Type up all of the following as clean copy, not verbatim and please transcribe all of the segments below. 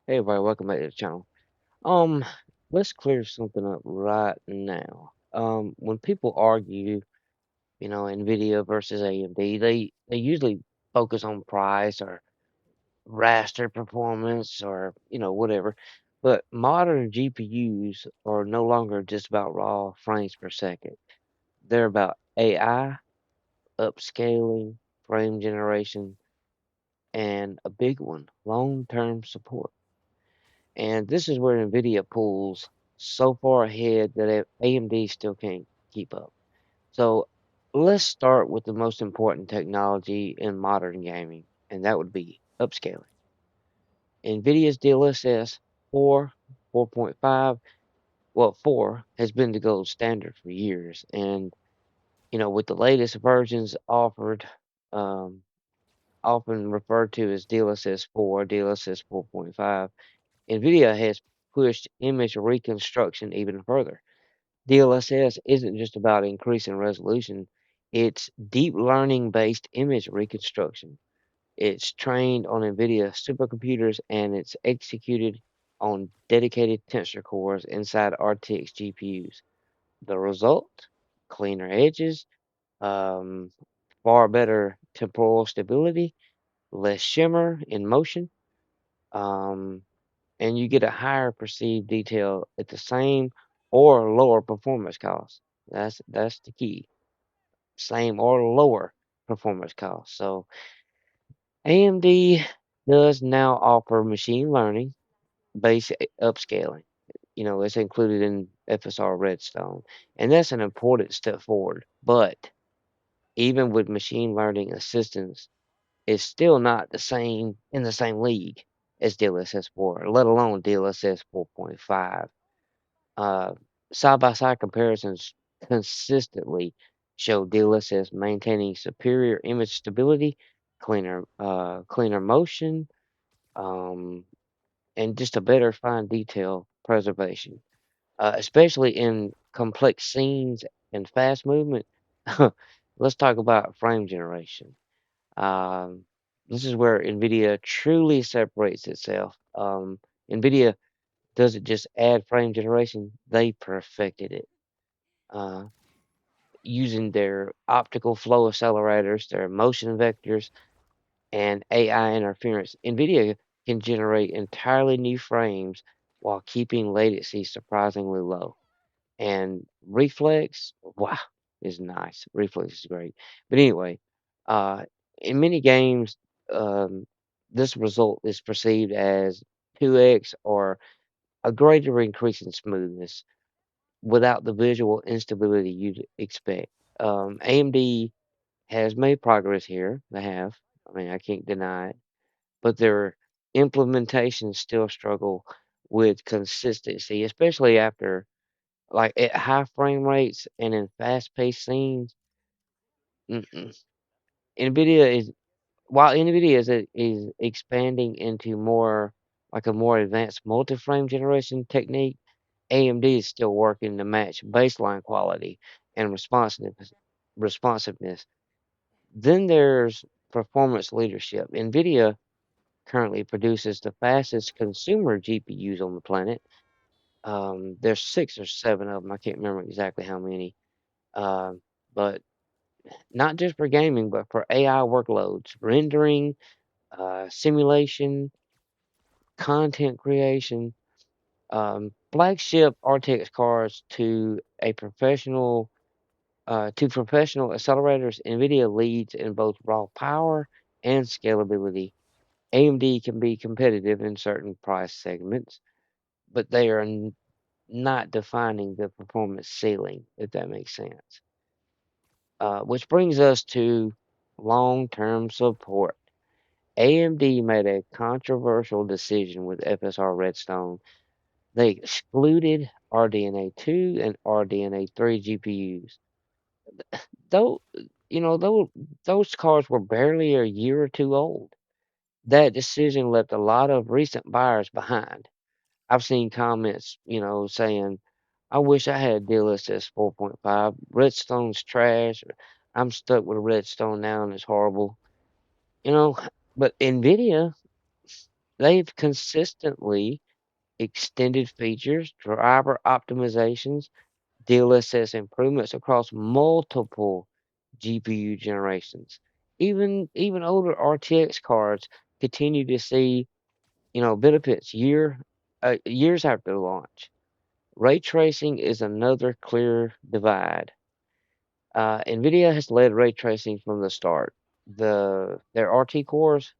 Hey everybody, welcome back to the channel. Um, let's clear something up right now. When people argue, NVIDIA versus AMD, they usually focus on price or raster performance or whatever. But modern GPUs are no longer just about raw frames per second. They're about AI, upscaling, frame generation, and a big one, long-term support. And this is where NVIDIA pulls so far ahead that AMD still can't keep up. So let's start with the most important technology in modern gaming, and that would be upscaling. NVIDIA's DLSS 4, 4.5, well, 4 has been the gold standard for years. And, with the latest versions offered, um, often referred to as DLSS 4, DLSS 4.5, NVIDIA has pushed image reconstruction even further. DLSS isn't just about increasing resolution, it's deep learning based image reconstruction. It's trained on NVIDIA supercomputers and it's executed on dedicated tensor cores inside RTX GPUs. The result? Cleaner edges, um, far better temporal stability, less shimmer in motion. Um, and you get a higher perceived detail at the same or lower performance cost. That's the key. Same or lower performance cost. So AMD does now offer machine learning based upscaling. It's included in FSR Redstone, and that's an important step forward. But even with machine learning assistance, it's still not the same in the same league as DLSS 4, let alone DLSS 4.5. Uh, Side-by-side comparisons consistently show DLSS maintaining superior image stability, cleaner motion, um, and just a better fine detail preservation, especially in complex scenes and fast movement. Let's talk about frame generation. Um, this is where NVIDIA truly separates itself. NVIDIA doesn't just add frame generation, they perfected it. Uh, Using their optical flow accelerators, their motion vectors, and AI interference, NVIDIA can generate entirely new frames while keeping latency surprisingly low. And reflex, wow, is nice. Reflex is great. But anyway, uh, in many games, um, this result is perceived as 2x or a greater increase in smoothness without the visual instability you'd expect. AMD has made progress here. They have. I mean, I can't deny it. But their implementations still struggle with consistency, especially after, like, at high frame rates and in fast-paced scenes. Mm-mm. NVIDIA is While NVIDIA is expanding into a more advanced multi-frame generation technique, AMD is still working to match baseline quality and responsiveness. Then there's performance leadership. NVIDIA currently produces the fastest consumer GPUs on the planet. There's 6 or 7 of them. I can't remember exactly how many. But not just for gaming, but for AI workloads, rendering, simulation, content creation, flagship RTX cards to professional accelerators. NVIDIA leads in both raw power and scalability. AMD can be competitive in certain price segments, but they are not defining the performance ceiling, if that makes sense. Which brings us to long-term support. AMD made a controversial decision with FSR Redstone. They excluded RDNA 2 and RDNA 3 GPUs. Though, those cards were barely a year or two old. That decision left a lot of recent buyers behind. I've seen comments, saying, I wish I had DLSS 4.5. Redstone's trash. Or, I'm stuck with Redstone now and it's horrible. You know, but NVIDIA, they've consistently extended features, driver optimizations, DLSS improvements across multiple GPU generations. Even older RTX cards continue to see, benefits years after launch. Ray tracing is another clear divide. NVIDIA has led ray tracing from the start. Their RT cores,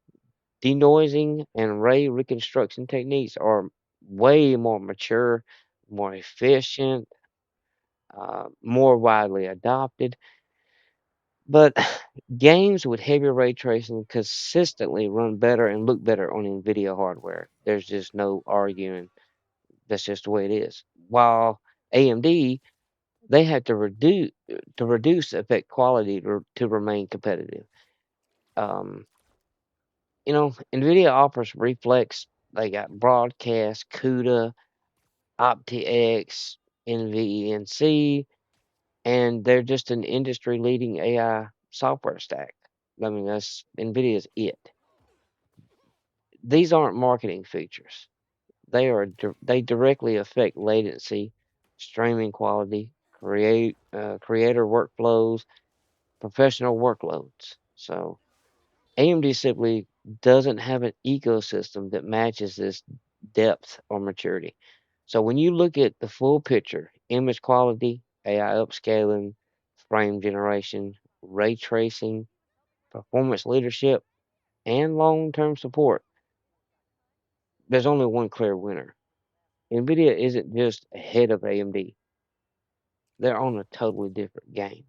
denoising, and ray reconstruction techniques are way more mature, more efficient, more widely adopted. But games with heavier ray tracing consistently run better and look better on NVIDIA hardware. There's just no arguing. That's just the way it is. While AMD, they had to reduce effect quality to remain competitive. Um, NVIDIA offers Reflex. They got Broadcast, CUDA, OptiX, NVENC, and they're just an industry-leading AI software stack. I mean, that's NVIDIA's it. These aren't marketing features. They directly affect latency, streaming quality, creator workflows, professional workloads. So AMD simply doesn't have an ecosystem that matches this depth or maturity. So when you look at the full picture, image quality, AI upscaling, frame generation, ray tracing, performance leadership, and long-term support, there's only one clear winner. NVIDIA isn't just ahead of AMD. They're on a totally different game.